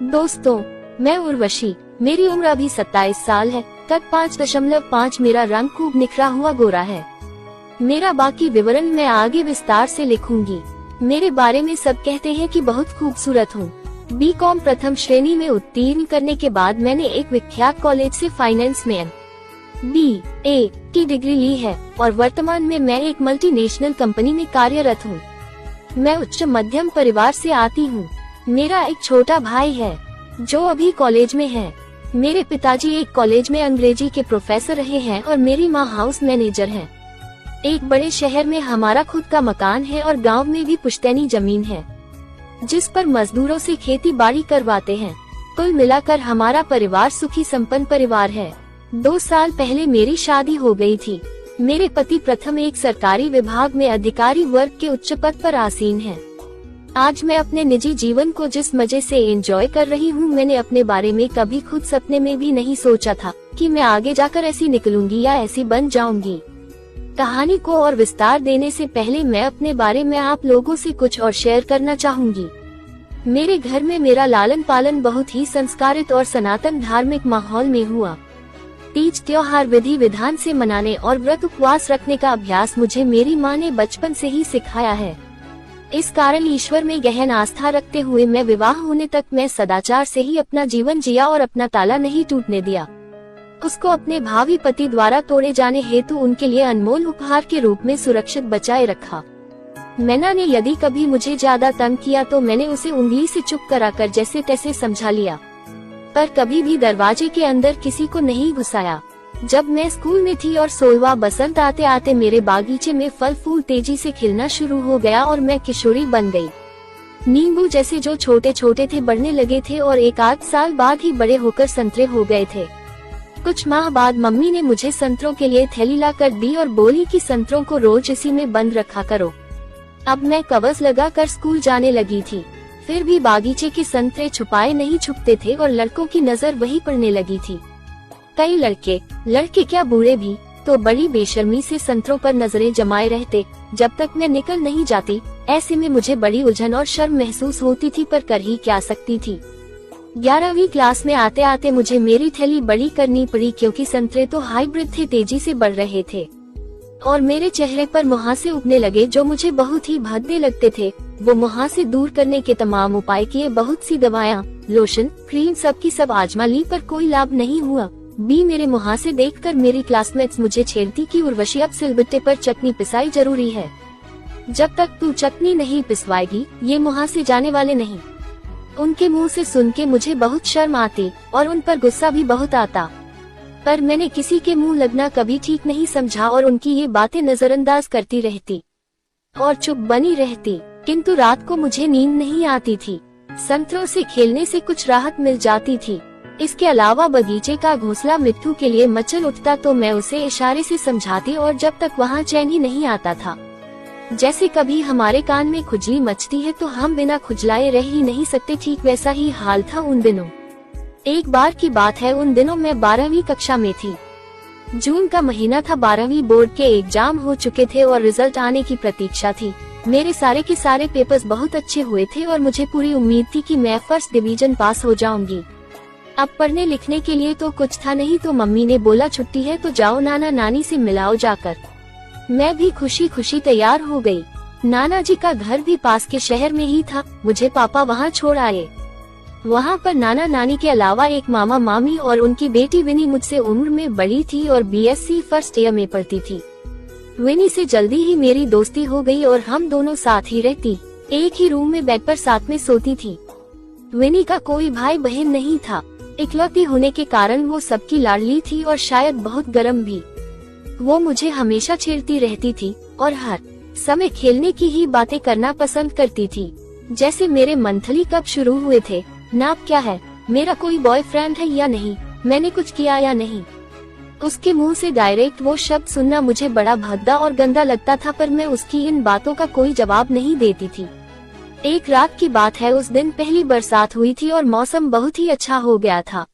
दोस्तों, मैं उर्वशी। मेरी उम्र अभी 27 साल है। कद 5.5। मेरा रंग खूब निखरा हुआ गोरा है। मेरा बाकी विवरण मैं आगे विस्तार से लिखूंगी। मेरे बारे में सब कहते हैं कि बहुत खूबसूरत हूँ। B.Com प्रथम श्रेणी में उत्तीर्ण करने के बाद मैंने एक विख्यात कॉलेज से फाइनेंस में MBA की डिग्री ली है और वर्तमान में मैं एक मल्टीनेशनल कंपनी में कार्यरत हूँ। मैं उच्च मध्यम परिवार से आती हूँ। मेरा एक छोटा भाई है जो अभी कॉलेज में है। मेरे पिताजी एक कॉलेज में अंग्रेजी के प्रोफेसर रहे हैं और मेरी माँ हाउस मैनेजर है। एक बड़े शहर में हमारा खुद का मकान है और गांव में भी पुश्तैनी जमीन है जिस पर मजदूरों से खेती बाड़ी करवाते हैं। कुल मिलाकर हमारा परिवार सुखी संपन्न परिवार है। 2 साल पहले मेरी शादी हो गई थी। मेरे पति प्रथम एक सरकारी विभाग में अधिकारी वर्ग के उच्च पद पर आसीन हैं। आज मैं अपने निजी जीवन को जिस मजे से एंजॉय कर रही हूँ, मैंने अपने बारे में कभी खुद सपने में भी नहीं सोचा था कि मैं आगे जाकर ऐसी निकलूंगी या ऐसी बन जाऊंगी। कहानी को और विस्तार देने से पहले मैं अपने बारे में आप लोगों से कुछ और शेयर करना चाहूंगी। मेरे घर में मेरा लालन पालन बहुत ही संस्कारित और सनातन धार्मिक माहौल में हुआ। तीज त्योहार विधि विधान से मनाने और व्रत उपवास रखने का अभ्यास मुझे मेरी माँ ने बचपन से ही सिखाया है। इस कारण ईश्वर में गहन आस्था रखते हुए मैं विवाह होने तक मैं सदाचार से ही अपना जीवन जिया और अपना ताला नहीं टूटने दिया। उसको अपने भावी पति द्वारा तोड़े जाने हेतु उनके लिए अनमोल उपहार के रूप में सुरक्षित बचाए रखा। मैना ने यदि कभी मुझे ज्यादा तंग किया तो मैंने उसे उंगली से चुप कराकर जैसे तैसे समझा लिया, पर कभी भी दरवाजे के अंदर किसी को नहीं घुसाया। जब मैं स्कूल में थी और 16वां बसंत आते आते मेरे बागीचे में फल फूल तेजी से खिलना शुरू हो गया और मैं किशोरी बन गई। नींबू जैसे जो छोटे छोटे थे बढ़ने लगे थे और 1-8 साल बाद ही बड़े होकर संतरे हो गए थे। कुछ माह बाद मम्मी ने मुझे संतरों के लिए थैली ला कर दी और बोली कि संतरों को रोज इसी में बंद रखा करो। अब मैं कवच लगा कर स्कूल जाने लगी थी। फिर भी बागीचे के संतरे छुपाए नहीं छुपते थे और लड़कों की नजर वही पड़ने लगी थी। कई लड़के क्या बूढ़े भी तो बड़ी बेशर्मी से संतरों पर नजरें जमाए रहते जब तक मैं निकल नहीं जाती। ऐसे में मुझे बड़ी उलझन और शर्म महसूस होती थी, पर कर ही क्या सकती थी। 11वीं क्लास में आते आते मुझे मेरी थैली बड़ी करनी पड़ी क्योंकि संतरे तो हाइब्रिड थे, तेजी से बढ़ रहे थे और मेरे चेहरे पर मुहासे उगने लगे जो मुझे बहुत ही भद्दे लगते थे। वो मुहासे दूर करने के तमाम उपाय किए, बहुत सी दवाएं, लोशन, क्रीम सब की सब आजमा ली, पर कोई लाभ नहीं हुआ। मेरे मुहासे देखकर मेरी क्लासमेट्स मुझे छेड़ती कि उर्वशी अब सिलबट्टे पर चटनी पिसाई जरूरी है। जब तक तू चटनी नहीं पिसवाएगी ये मुहासे जाने वाले नहीं। उनके मुंह से सुन के मुझे बहुत शर्म आती और उन पर गुस्सा भी बहुत आता, पर मैंने किसी के मुंह लगना कभी ठीक नहीं समझा और उनकी ये बातें नजरअंदाज करती रहती और चुप बनी रहती। किंतु रात को मुझे नींद नहीं आती थी। संतरों से खेलने से कुछ राहत मिल जाती थी। इसके अलावा बगीचे का घोंसला मिट्टू के लिए मचल उठता तो मैं उसे इशारे से समझाती और जब तक वहाँ चैन ही नहीं आता था। जैसे कभी हमारे कान में खुजली मचती है तो हम बिना खुजलाए रह ही नहीं सकते, ठीक वैसा ही हाल था उन दिनों। एक बार की बात है, उन दिनों मैं 12वीं कक्षा में थी। जून का महीना था। 12वीं बोर्ड के एग्जाम हो चुके थे और रिजल्ट आने की प्रतीक्षा थी। मेरे सारे के सारे पेपर्स बहुत अच्छे हुए थे और मुझे पूरी उम्मीद थी कि मैं फर्स्ट डिवीजन पास हो जाऊंगी। अब पढ़ने लिखने के लिए तो कुछ था नहीं, तो मम्मी ने बोला छुट्टी है तो जाओ नाना नानी से मिलाओ जाकर। मैं भी खुशी खुशी तैयार हो गई। नाना जी का घर भी पास के शहर में ही था। मुझे पापा वहाँ छोड़ आए। वहाँ पर नाना नानी के अलावा एक मामा मामी और उनकी बेटी विनी मुझसे उम्र में बड़ी थी और BSc फर्स्ट ईयर में पढ़ती थी। विनी से जल्दी ही मेरी दोस्ती हो गई और हम दोनों साथ ही रहती, एक ही रूम में बेड पर साथ में सोती थी। विनी का कोई भाई बहन नहीं था। इकलौती होने के कारण वो सबकी लाडली थी और शायद बहुत गर्म भी। वो मुझे हमेशा छेड़ती रहती थी और हर समय खेलने की ही बातें करना पसंद करती थी। जैसे मेरे मंथली कब शुरू हुए थे, नाप क्या है, मेरा कोई बॉयफ्रेंड है या नहीं, मैंने कुछ किया या नहीं। उसके मुंह से डायरेक्ट वो शब्द सुनना मुझे बड़ा भद्दा और गंदा लगता था, पर मैं उसकी इन बातों का कोई जवाब नहीं देती थी। एक रात की बात है, उस दिन पहली बरसात हुई थी और मौसम बहुत ही अच्छा हो गया था।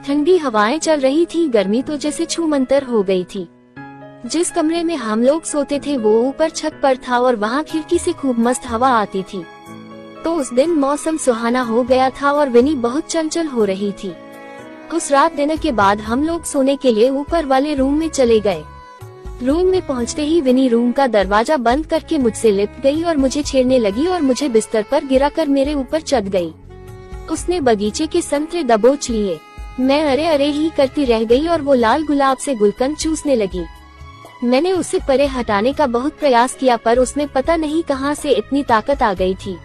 ठंडी हवाएं चल रही थी। गर्मी तो जैसे छूमंतर हो गई थी। जिस कमरे में हम लोग सोते थे वो ऊपर छत पर था और वहाँ खिड़की से खूब मस्त हवा आती थी। तो उस दिन मौसम सुहाना हो गया था और विनी बहुत चंचल हो रही थी। उस रात डिनर के बाद हम लोग सोने के लिए ऊपर वाले रूम में चले गए। रूम में पहुंचते ही विनी रूम का दरवाजा बंद करके मुझसे लिपट गई और मुझे छेड़ने लगी और मुझे बिस्तर पर गिराकर मेरे ऊपर चढ़ गई। उसने बगीचे के संतरे दबोच लिए। मैं अरे अरे ही करती रह गई और वो लाल गुलाब से गुलकंद चूसने लगी। मैंने उसे परे हटाने का बहुत प्रयास किया पर उसमें पता नहीं कहां से इतनी ताकत आ गई थी।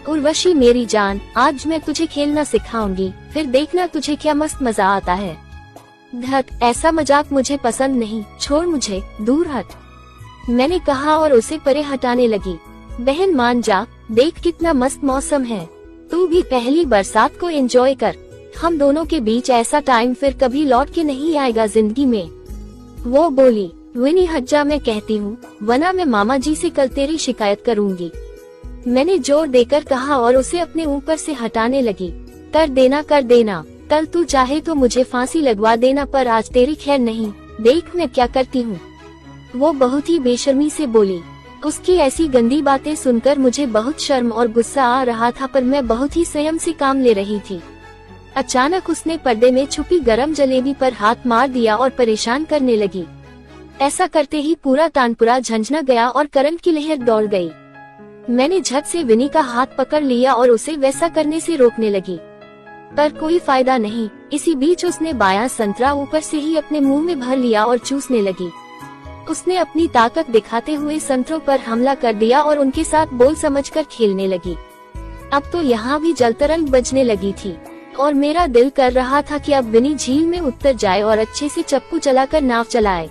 उर्वशी मेरी जान, आज मैं तुझे खेलना सिखाऊंगी, फिर देखना तुझे क्या मस्त मजा आता है। धत, ऐसा मजाक मुझे पसंद नहीं, छोड़ मुझे, दूर हट, मैंने कहा और उसे परे हटाने लगी। बहन मान जा, देख कितना मस्त मौसम है, तू भी पहली बरसात को एंजॉय कर। हम दोनों के बीच ऐसा टाइम फिर कभी लौट के नहीं आएगा जिंदगी में। वो बोली, विनी हट जा, मैं कहती हूँ, वरना मैं मामा जी से कल तेरी शिकायत करूँगी। मैंने जोर देकर कहा और उसे अपने ऊपर से हटाने लगी। कर देना, कल तू चाहे तो मुझे फांसी लगवा देना, पर आज तेरी खैर नहीं, देख मैं क्या करती हूँ। वो बहुत ही बेशर्मी से बोली। उसकी ऐसी गंदी बातें सुनकर मुझे बहुत शर्म और गुस्सा आ रहा था, पर मैं बहुत ही संयम से काम ले रही थी। अचानक उसने पर्दे में छुपी गरम जलेबी पर हाथ मार दिया और परेशान करने लगी। ऐसा करते ही पूरा तानपुरा झंझना गया और करंट की लहर दौड़ गई। मैंने झट से विनी का हाथ पकड़ लिया और उसे वैसा करने से रोकने लगी, पर कोई फायदा नहीं। इसी बीच उसने बायां संतरा ऊपर से ही अपने मुंह में भर लिया और चूसने लगी। उसने अपनी ताकत दिखाते हुए संतरों पर हमला कर दिया और उनके साथ बोल समझकर खेलने लगी। अब तो यहाँ भी जलतरंग बजने लगी थी और मेरा दिल कर रहा था कि अब विनी झील में उतर जाए और अच्छे से चप्पू चलाकर नाव चलाए।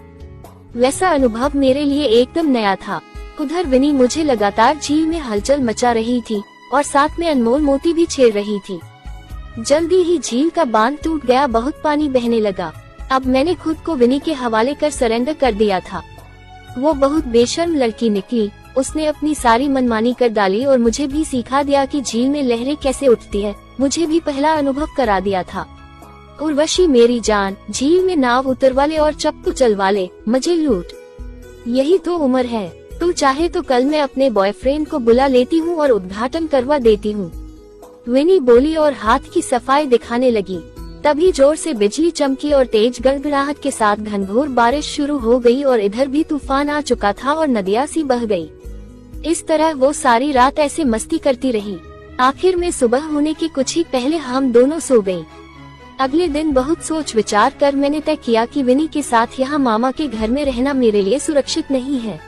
वैसा अनुभव मेरे लिए एकदम नया था। उधर विनी मुझे लगातार झील में हलचल मचा रही थी और साथ में अनमोल मोती भी छेड़ रही थी। जल्दी ही झील का बांध टूट गया, बहुत पानी बहने लगा। अब मैंने खुद को विनी के हवाले कर सरेंडर कर दिया था। वो बहुत बेशर्म लड़की निकली। उसने अपनी सारी मनमानी कर डाली और मुझे भी सिखा दिया कि झील में लहरें कैसे उठती है। मुझे भी पहला अनुभव करा दिया था। उर्वशी मेरी जान, झील में नाव उतरवा ले और चप्पू चलवा ले, मजे लूट, यही तो उम्र है। तू चाहे तो कल मैं अपने बॉयफ्रेंड को बुला लेती हूँ और उद्घाटन करवा देती हूँ, विनी बोली और हाथ की सफाई दिखाने लगी। तभी जोर से बिजली चमकी और तेज गड़गड़ाहट के साथ घनघोर बारिश शुरू हो गई और इधर भी तूफान आ चुका था और नदियाँ सी बह गई। इस तरह वो सारी रात ऐसे मस्ती करती रही। आखिर में सुबह होने के कुछ ही पहले हम दोनों सो गए। अगले दिन बहुत सोच विचार कर मैंने तय किया कि विनी के साथ यहाँ मामा के घर में रहना मेरे लिए सुरक्षित नहीं है।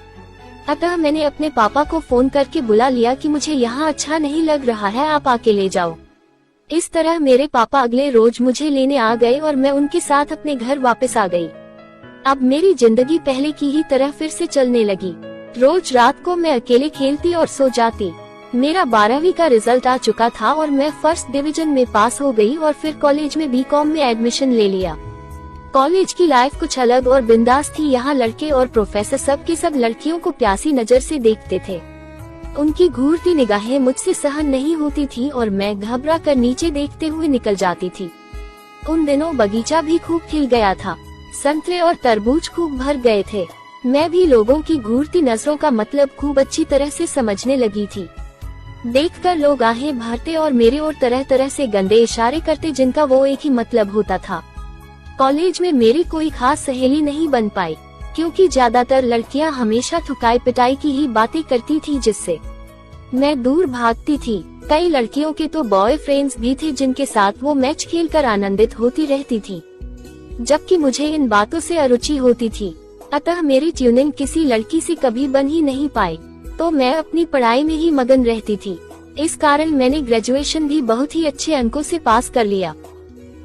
अतः मैंने अपने पापा को फोन करके बुला लिया कि मुझे यहाँ अच्छा नहीं लग रहा है, आप आके ले जाओ। इस तरह मेरे पापा अगले रोज मुझे लेने आ गए और मैं उनके साथ अपने घर वापस आ गई। अब मेरी जिंदगी पहले की ही तरह फिर से चलने लगी। रोज रात को मैं अकेले खेलती और सो जाती। मेरा 12वीं का रिजल्ट आ चुका था और मैं फर्स्ट डिवीजन में पास हो गई और फिर कॉलेज में बीकॉम में एडमिशन ले लिया। कॉलेज की लाइफ कुछ अलग और बिंदास थी। यहाँ लड़के और प्रोफेसर सब के सब लड़कियों को प्यासी नजर से देखते थे। उनकी घूरती निगाहें मुझसे सहन नहीं होती थी और मैं घबरा कर नीचे देखते हुए निकल जाती थी। उन दिनों बगीचा भी खूब खिल गया था, संतरे और तरबूज खूब भर गए थे। मैं भी लोगों की घूरती नजरों का मतलब खूब अच्छी तरह से समझने लगी थी। देखकर लोग आहें भरते और मेरे और तरह तरह से गंदे इशारे करते, जिनका वो एक ही मतलब होता था। कॉलेज में मेरी कोई खास सहेली नहीं बन पाई, क्योंकि ज्यादातर लड़कियां हमेशा थुकाई पिटाई की ही बातें करती थी, जिससे मैं दूर भागती थी। कई लड़कियों के तो बॉयफ्रेंड्स भी थे जिनके साथ वो मैच खेलकर आनंदित होती रहती थी, जबकि मुझे इन बातों से अरुचि होती थी। अतः मेरी ट्यूनिंग किसी लड़की से कभी बन ही नहीं पाई, तो मैं अपनी पढ़ाई में ही मगन रहती थी। इस कारण मैंने ग्रेजुएशन भी बहुत ही अच्छे अंकों से पास कर लिया।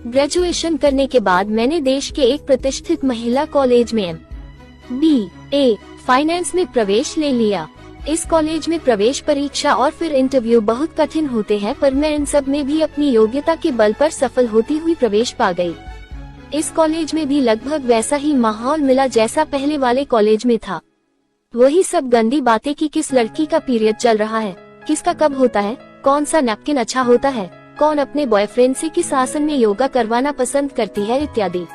ग्रेजुएशन करने के बाद मैंने देश के एक प्रतिष्ठित महिला कॉलेज में MBA फाइनेंस में प्रवेश ले लिया। इस कॉलेज में प्रवेश परीक्षा और फिर इंटरव्यू बहुत कठिन होते हैं, पर मैं इन सब में भी अपनी योग्यता के बल पर सफल होती हुई प्रवेश पा गई। इस कॉलेज में भी लगभग वैसा ही माहौल मिला जैसा पहले वाले कॉलेज में था। वही सब गंदी बातें कि किस लड़की का पीरियड चल रहा है, किसका कब होता है, कौन सा नैपकिन अच्छा होता है, कौन अपने बॉयफ्रेंड से किस आसन में योगा करवाना पसंद करती है इत्यादि।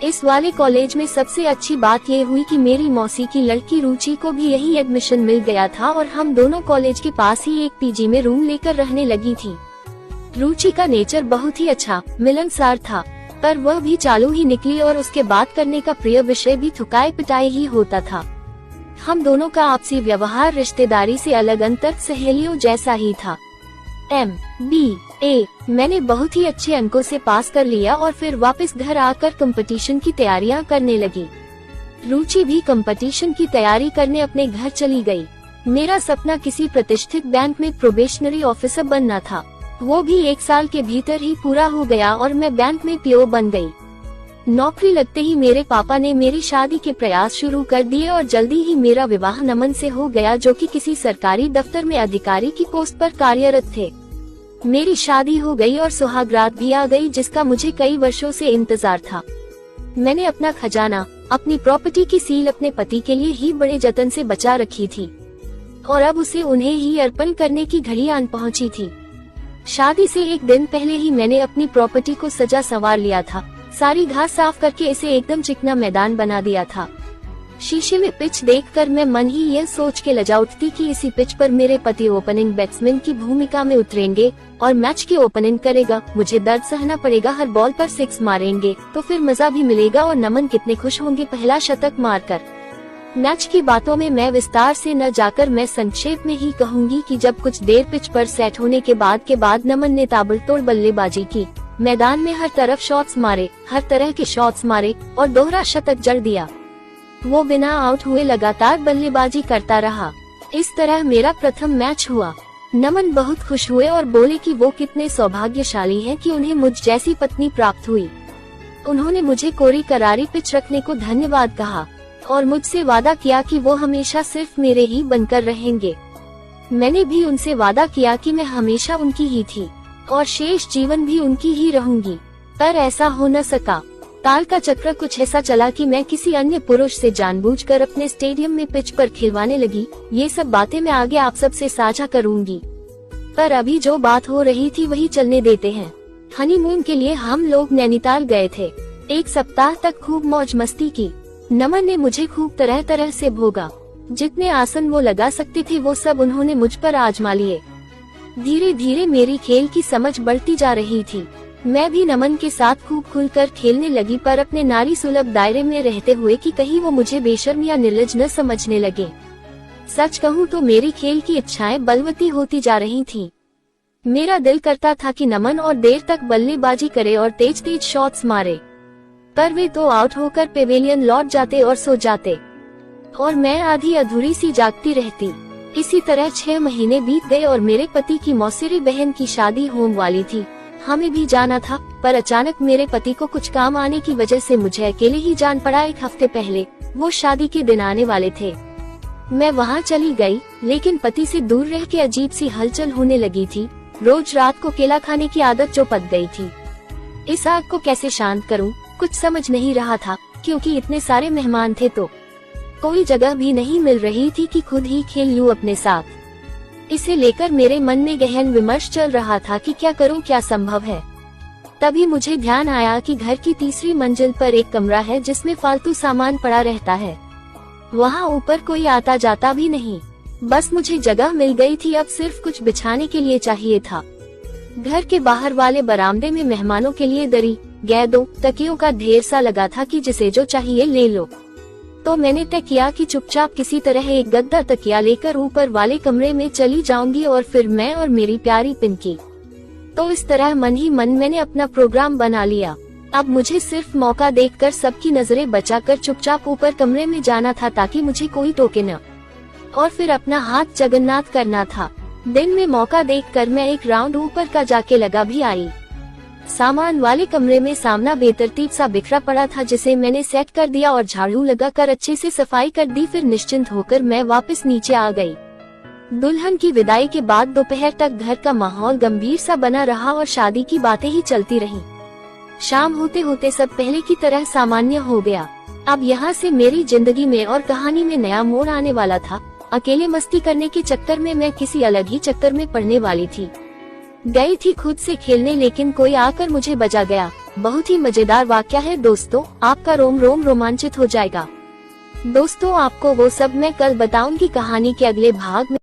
इस वाले कॉलेज में सबसे अच्छी बात ये हुई कि मेरी मौसी की लड़की रुचि को भी यही एडमिशन मिल गया था और हम दोनों कॉलेज के पास ही एक पीजी में रूम लेकर रहने लगी थी। रुचि का नेचर बहुत ही अच्छा मिलनसार था, पर वह भी चालू ही निकली और उसके बात करने का प्रिय विषय भी थुकाए पिटाई ही होता था। हम दोनों का आपसी व्यवहार रिश्तेदारी से अलग अंतर सहेलियों जैसा ही था। MBA मैंने बहुत ही अच्छे अंकों से पास कर लिया और फिर वापस घर आकर कंपटीशन की तैयारियां करने लगी। रुचि भी कंपटीशन की तैयारी करने अपने घर चली गई। मेरा सपना किसी प्रतिष्ठित बैंक में प्रोबेशनरी ऑफिसर बनना था। वो भी 1 साल के भीतर ही पूरा हो गया और मैं बैंक में PO बन गई। नौकरी लगते ही मेरे पापा ने मेरी शादी के प्रयास शुरू कर दिए और जल्दी ही मेरा विवाह नमन से हो गया, जो कि किसी सरकारी दफ्तर में अधिकारी की पोस्ट पर कार्यरत थे। मेरी शादी हो गई और सुहागरात भी आ गई, जिसका मुझे कई वर्षों से इंतजार था। मैंने अपना खजाना, अपनी प्रॉपर्टी की सील अपने पति के लिए ही बड़े जतन से बचा रखी थी और अब उसे उन्हें ही अर्पण करने की घड़ी आन पहुंची थी। शादी से 1 दिन पहले ही मैंने अपनी प्रॉपर्टी को सजा संवार लिया था। सारी घास साफ करके इसे एकदम चिकना मैदान बना दिया था। शीशे में पिच देखकर मैं मन ही यह सोच के लजा उठती कि इसी पिच पर मेरे पति ओपनिंग बैट्समैन की भूमिका में उतरेंगे और मैच की ओपनिंग करेगा। मुझे दर्द सहना पड़ेगा, हर बॉल पर 6 मारेंगे तो फिर मजा भी मिलेगा और नमन कितने खुश होंगे पहला शतक मारकर। मैच की बातों में मैं विस्तार से न जाकर मैं संक्षेप में ही कहूंगी कि जब कुछ देर पिच पर सेट होने के बाद नमन ने ताबड़तोड़ बल्लेबाजी की। मैदान में हर तरफ शॉट्स मारे, हर तरह के शॉट्स मारे और दोहरा शतक जड़ दिया। वो बिना आउट हुए लगातार बल्लेबाजी करता रहा। इस तरह मेरा प्रथम मैच हुआ। नमन बहुत खुश हुए और बोले कि वो कितने सौभाग्यशाली हैं कि उन्हें मुझ जैसी पत्नी प्राप्त हुई। उन्होंने मुझे कोरी करारी पिच रखने को धन्यवाद कहा और मुझसे वादा किया कि वो हमेशा सिर्फ मेरे ही बनकर रहेंगे। मैंने भी उनसे वादा किया कि मैं हमेशा उनकी ही थी और शेष जीवन भी उनकी ही रहूंगी, पर ऐसा हो न सका। काल का चक्र कुछ ऐसा चला कि मैं किसी अन्य पुरुष से जानबूझकर अपने स्टेडियम में पिच पर खिलवाने लगी। ये सब बातें मैं आगे आप सबसे साझा करूंगी, पर अभी जो बात हो रही थी वही चलने देते हैं। हनीमून के लिए हम लोग नैनीताल गए थे। 1 सप्ताह तक खूब मौज मस्ती की। नमन ने मुझे खूब तरह तरह से भोगा। जितने आसन वो लगा सकते थे वो सब उन्होंने मुझ पर आजमा लिए। धीरे धीरे मेरी खेल की समझ बढ़ती जा रही थी। मैं भी नमन के साथ खूब खुलकर खेलने लगी, पर अपने नारी सुलभ दायरे में रहते हुए कि कहीं वो मुझे बेशर्म या निर्लज न समझने लगे। सच कहूँ तो मेरी खेल की इच्छाएं बलवती होती जा रही थीं। मेरा दिल करता था कि नमन और देर तक बल्लेबाजी करे और तेज तेज शॉट्स मारे, पर वे तो आउट होकर पेवेलियन लौट जाते और सो जाते और मैं आधी अधूरी सी जागती रहती। इसी तरह 6 महीने बीत गए और मेरे पति की मौसेरी बहन की शादी होने वाली थी। हमें भी जाना था, पर अचानक मेरे पति को कुछ काम आने की वजह से मुझे अकेले ही जान पड़ा। 1 हफ्ते पहले वो शादी के दिन आने वाले थे। मैं वहाँ चली गई, लेकिन पति से दूर रह के अजीब सी हलचल होने लगी थी। रोज रात को केला खाने की आदत जो पक गई थी। इस आग को कैसे शांत करूं, कुछ समझ नहीं रहा था, क्योंकि इतने सारे मेहमान थे तो कोई जगह भी नहीं मिल रही थी कि खुद ही खेल लूं अपने साथ। इसे लेकर मेरे मन में गहन विमर्श चल रहा था कि क्या करूं, क्या संभव है। तभी मुझे ध्यान आया कि घर की 3री मंजिल पर एक कमरा है जिसमें फालतू सामान पड़ा रहता है। वहां ऊपर कोई आता जाता भी नहीं। बस मुझे जगह मिल गई थी, अब सिर्फ कुछ बिछाने के लिए चाहिए था। घर के बाहर वाले बरामदे में मेहमानों के लिए दरी, गैदों, तकियों का ढेर सा लगा था कि जिसे जो चाहिए ले लो। तो मैंने तय किया कि चुपचाप किसी तरह एक गद्दा तकिया लेकर ऊपर वाले कमरे में चली जाऊंगी और फिर मैं और मेरी प्यारी पिंकी। तो इस तरह मन ही मन मैंने अपना प्रोग्राम बना लिया। अब मुझे सिर्फ मौका देखकर सबकी नजरें बचाकर चुपचाप ऊपर कमरे में जाना था ताकि मुझे कोई टोके न, और फिर अपना हाथ जगन्नाथ करना था। दिन में मौका देखकर मैं एक राउंड ऊपर का जाके लगा भी आई। सामान वाले कमरे में सामना बेतरतीब सा बिखरा पड़ा था, जिसे मैंने सेट कर दिया और झाड़ू लगाकर अच्छे से सफाई कर दी। फिर निश्चिंत होकर मैं वापस नीचे आ गई। दुल्हन की विदाई के बाद दोपहर तक घर का माहौल गंभीर सा बना रहा और शादी की बातें ही चलती रहीं। शाम होते होते सब पहले की तरह सामान्य हो गया। अब यहाँ से मेरी जिंदगी में और कहानी में नया मोड़ आने वाला था। अकेले मस्ती करने के चक्कर में मैं किसी अलग ही चक्कर में पड़ने वाली थी। गई थी खुद से खेलने, लेकिन कोई आकर मुझे बचा गया। बहुत ही मजेदार वाक्य है दोस्तों, आपका रोम रोम रोमांचित हो जाएगा। दोस्तों आपको वो सब मैं कल बताऊंगी कहानी के अगले भाग में।